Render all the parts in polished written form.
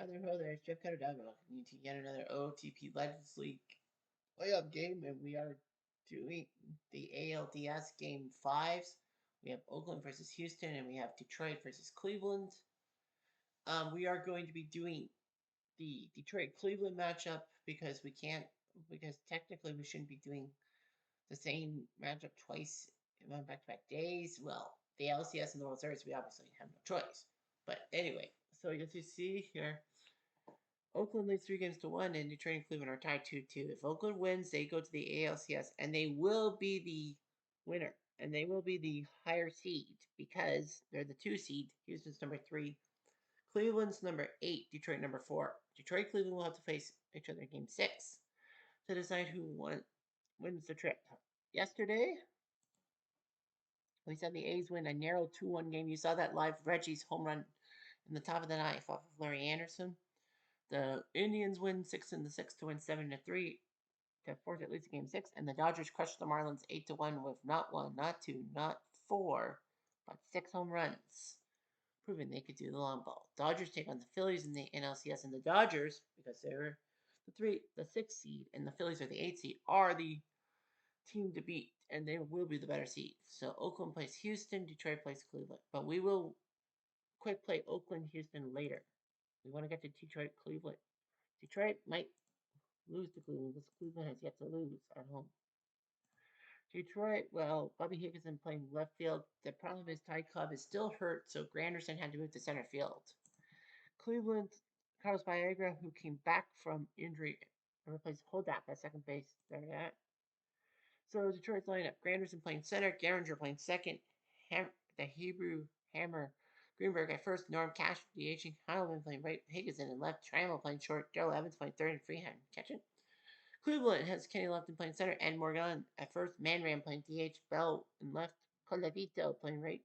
there's Jeff Cutter Duggan. Need to get another OOTP Legends League playoff game, and we are doing the ALDS game 5s. We have Oakland versus Houston, and we have Detroit versus Cleveland. We are going to be doing the Detroit-Cleveland matchup because technically we shouldn't be doing the same matchup twice on back-to-back days. Well, the LCS and the World Series, we obviously have no choice. But anyway, so as you see here, Oakland leads 3-1, and Detroit and Cleveland are tied 2-2. If Oakland wins, they go to the ALCS, and they will be the winner, and they will be the higher seed because they're the 2 seed. Houston's number 3, Cleveland's number 8, Detroit number 4. Detroit Cleveland will have to face each other in Game 6 to decide who wins the trip. Yesterday, we saw the A's win a narrow 2-1 game. You saw that live. Reggie's home run in the top of the ninth off of Larry Anderson. The Indians win 6 in the 6 to win 7-3 to force at least Game 6, and the Dodgers crushed the Marlins 8-1 with not 1, not 2, not 4, but 6 home runs, proving they could do the long ball. Dodgers take on the Phillies in the NLCS, and the Dodgers, because they're the 6th seed, and the Phillies are the 8th seed, are the team to beat, and they will be the better seed. So Oakland plays Houston, Detroit plays Cleveland, but we will quick play Oakland, Houston later. We want to get to Detroit, Cleveland. Detroit might lose to Cleveland because Cleveland has yet to lose at home. Detroit, well, Bobby Higginson playing left field. The problem is Ty Cobb is still hurt, so Granderson had to move to center field. Cleveland, Carlos Viagra, who came back from injury, replaced Holdak at second base. There that. So Detroit's lineup: Granderson playing center, Garinger playing second, the Hebrew Hammer, Greenberg at first, Norm Cash DHing, Heilman playing right, Higginson in left, Trammell playing short, Darrell Evans playing third, and Freehand catching. Cleveland has Kenny Lofton playing center, and Morgan at first, Manram playing DH, Bell in left, Colavito playing right,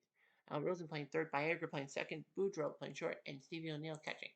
Al Rosen playing third, Viagra playing second, Boudreaux playing short, and Stevie O'Neill catching.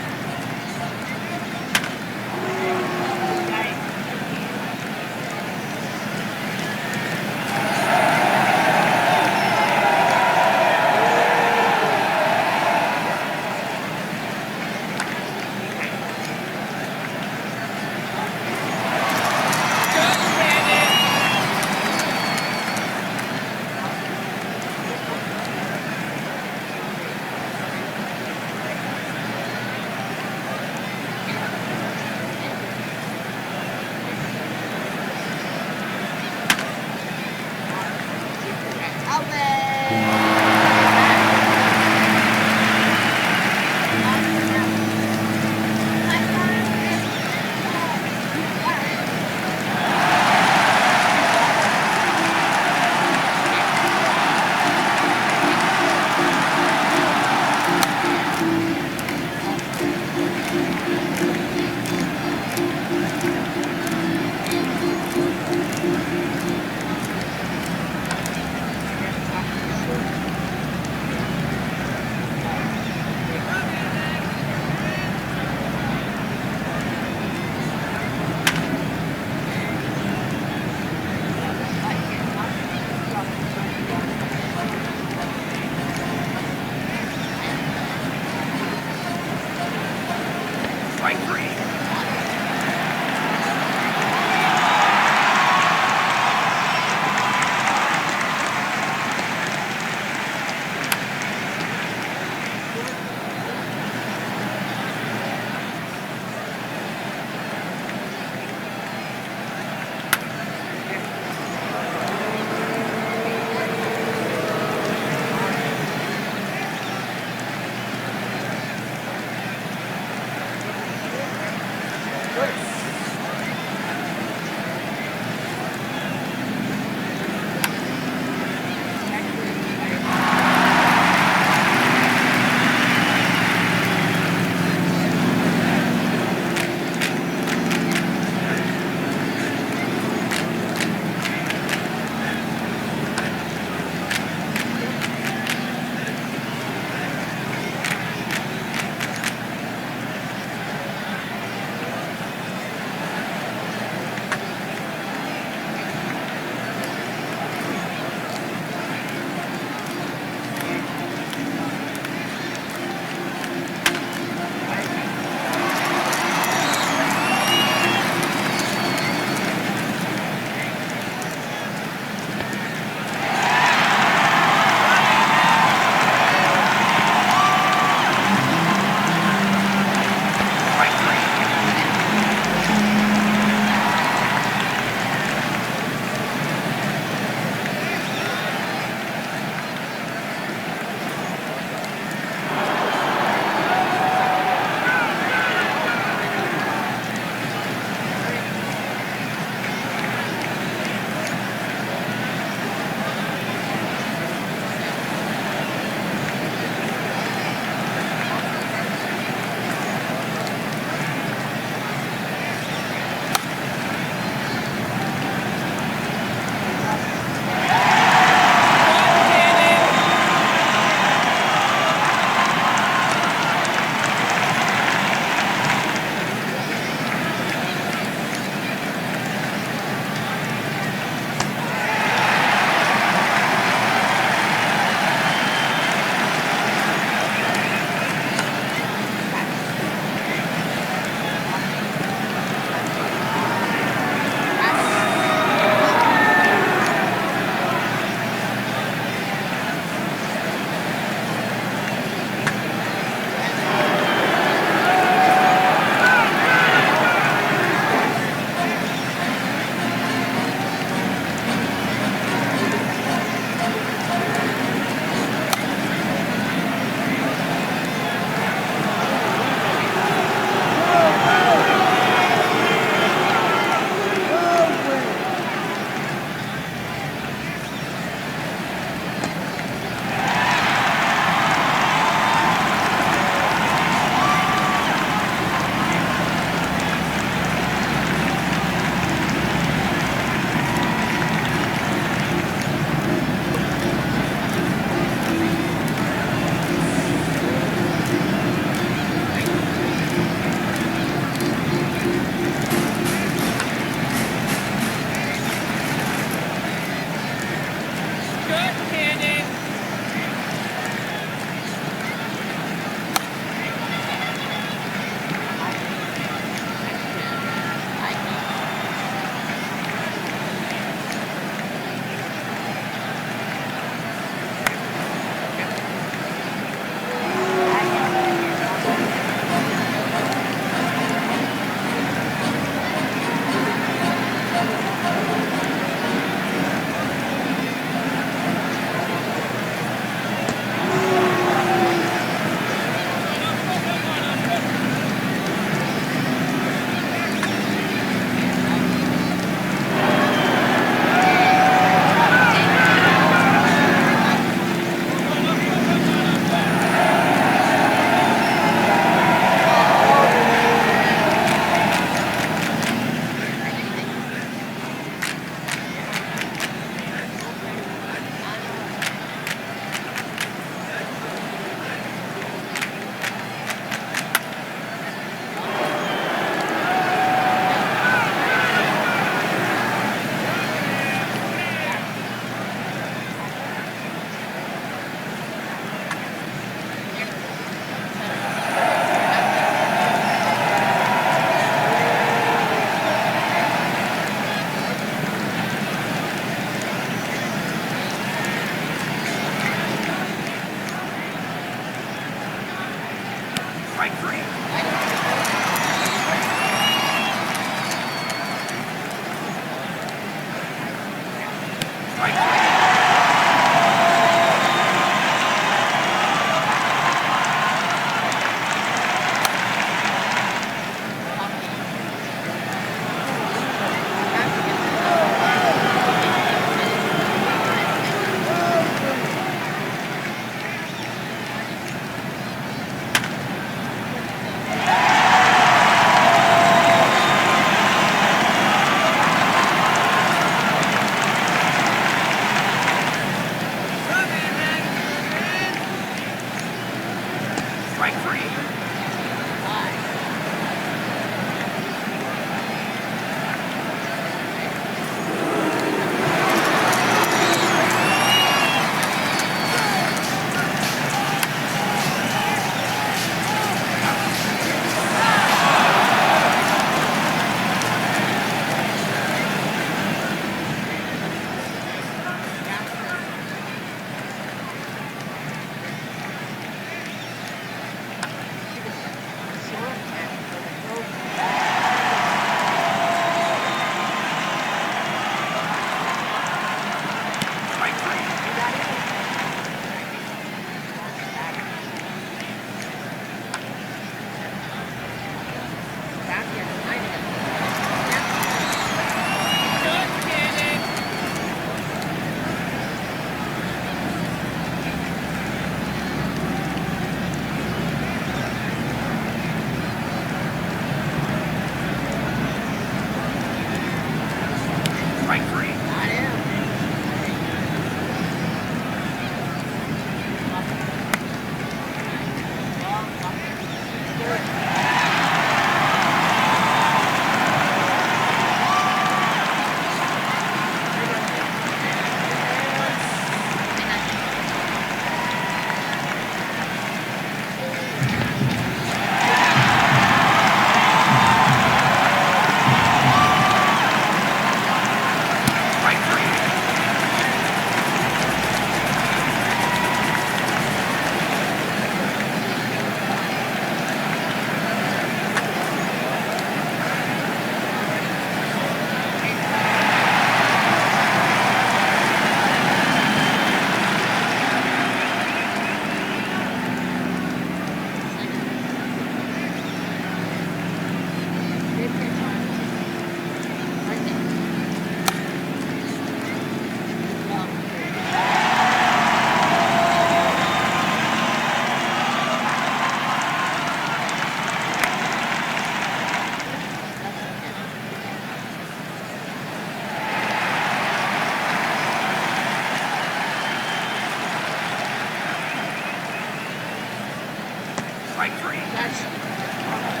Strike three. That's all right.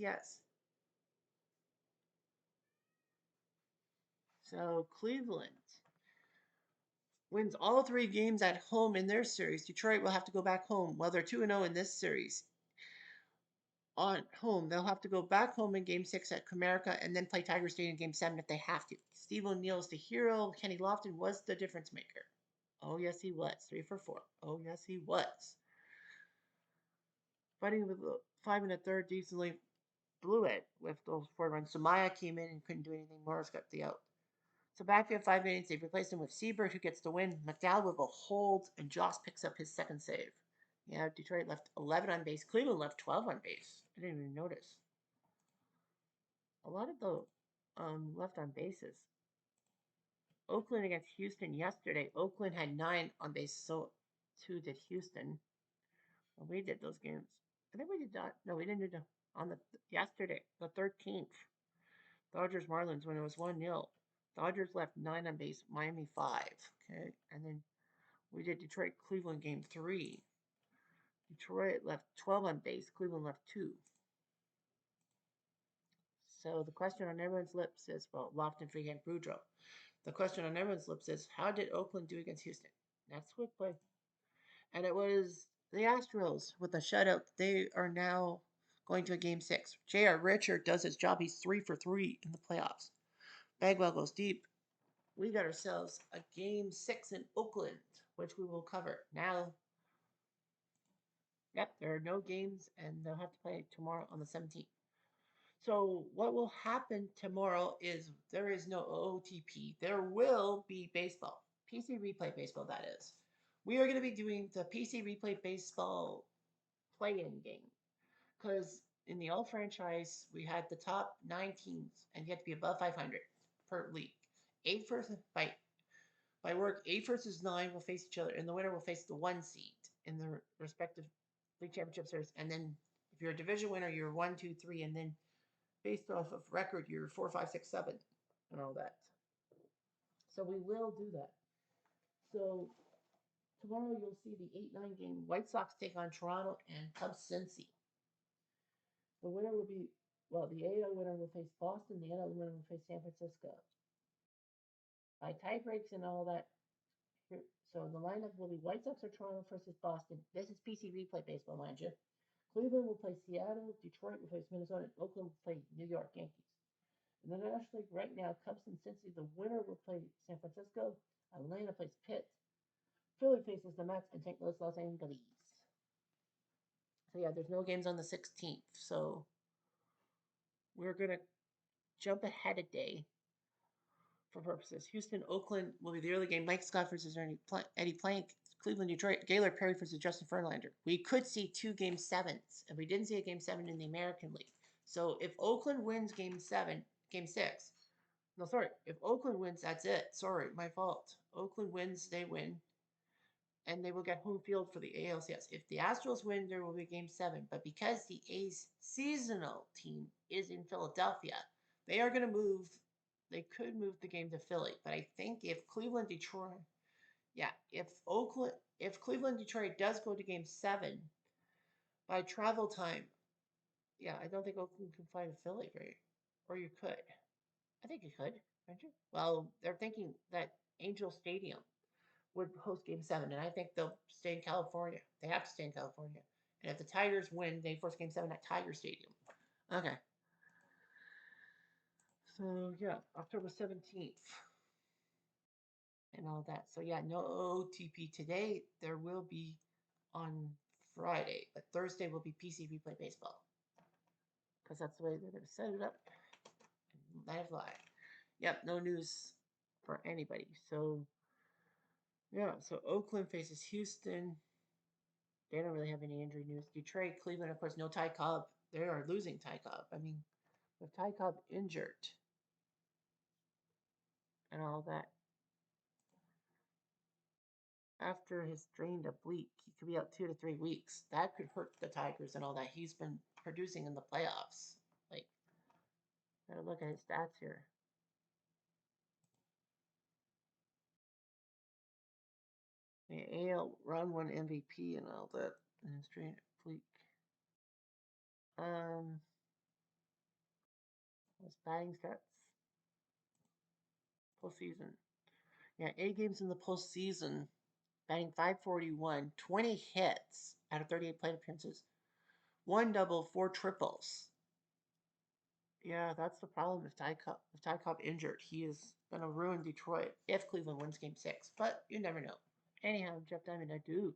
ALDS. So Cleveland wins all 3 games at home in their series. Detroit will have to go back home. Well, they're 2-0 in this series. On home, they'll have to go back home in Game 6 at Comerica and then play Tiger Stadium in Game 7 if they have to. Steve O'Neill's the hero. Kenny Lofton was the difference maker. Oh, yes, he was. 3 for 4. Oh, yes, he was. Fighting with 5 1/3, decently blew it with those 4 runs. So Maya came in and couldn't do anything. Morris got the out. So back in 5 innings, they've replaced him with Seabird, who gets the win. McDowell with a hold, and Joss picks up his second save. Yeah, Detroit left 11 on base. Cleveland left 12 on base. I didn't even notice. A lot of the left on bases. Oakland against Houston yesterday. Oakland had 9 on base, so 2 did Houston. Well, we did those games. I think we did not. No, we didn't do that on the yesterday, the 13th. Dodgers Marlins when it was 1-0. Dodgers left 9 on base, Miami 5. Okay, and then we did Detroit Cleveland game 3. Detroit left 12 on base, Cleveland left 2. So the question on everyone's lips is, well, Lofton, Freehand, Boudreaux. The question on everyone's lips is, how did Oakland do against Houston? That's what play. And it was the Astros with a shutout. They are now going to a game 6. J.R. Richard does his job. He's 3 for 3 in the playoffs. Bagwell goes deep. We got ourselves a game 6 in Oakland, which we will cover. Now, yep, there are no games, and they'll have to play tomorrow on the 17th. So what will happen tomorrow is there is no OOTP. There will be baseball. PC Replay Baseball, that is. We are going to be doing the PC Replay Baseball play-in game. Because in the All Franchise, we had the top 9 teams, and you had to be above 500 per league. 8 versus, by work, 8 versus 9 will face each other, and the winner will face the 1 seed in the respective league championship series. And then if you're a division winner, you're 1, 2, 3, and then based off of record, you're 4, 5, 6, 7, and all that. So we will do that. So tomorrow you'll see the 8-9 game. White Sox take on Toronto and Cubs Cincy. The winner will be, well, the AL winner will face Boston. The NL winner will face San Francisco. By tie breaks and all that. So the lineup will be White Sox or Toronto versus Boston. This is PC Replay Baseball, mind you. Cleveland will play Seattle. Detroit will face Minnesota. And Oakland will play New York Yankees. In the National League right now, Cubs and Cincy, the winner will play San Francisco. Atlanta plays Pitt. Philly faces the Mets, and St. Louis, Los Angeles. So yeah, there's no games on the 16th. So we're going to jump ahead a day for purposes. Houston, Oakland will be the early game. Mike Scott versus Eddie Plank. Cleveland, Detroit. Gaylor Perry versus Justin Verlander. We could see 2 game 7s, and we didn't see a game 7 in the American League. So if Oakland wins game 7, game 6, no, sorry. If Oakland wins, that's it. Sorry, my fault. Oakland wins, they win. And they will get home field for the ALCS. If the Astros win, there will be game 7. But because the A's seasonal team is in Philadelphia, they are going to move. They could move the game to Philly. But I think if Cleveland, Detroit, yeah, if Cleveland, Detroit does go to game 7 by travel time, yeah, I don't think Oakland can fly to Philly, right? Or you could. I think you could, aren't you? Well, they're thinking that Angel Stadium would host game 7, and I think they'll stay in California. They have to stay in California. And if the Tigers win, they force game 7 at Tiger Stadium. Okay. So, yeah, October 17th. And all that. So, yeah, no OTP today. There will be on Friday, but Thursday will be PC Replay Baseball. Because that's the way they're going to set it up. And let it fly. Yep, no news for anybody. So, yeah, so Oakland faces Houston. They don't really have any injury news. Detroit, Cleveland, of course, no Ty Cobb. They are losing Ty Cobb. I mean, with Ty Cobb injured and all that, after his drained oblique, he could be out 2 to 3 weeks. That could hurt the Tigers and all that. He's been producing in the playoffs. Like, gotta look at his stats here. The AL round 1 MVP and all that, and his drained oblique. His batting stats. Postseason. Yeah, 8 games in the postseason. Batting .541, 20 hits out of 38 plate appearances. 1 double, 4 triples. Yeah, that's the problem with Ty Cobb. With Ty Cobb injured, he is going to ruin Detroit if Cleveland wins Game 6. But you never know. Anyhow, Jeff Diamond, I do.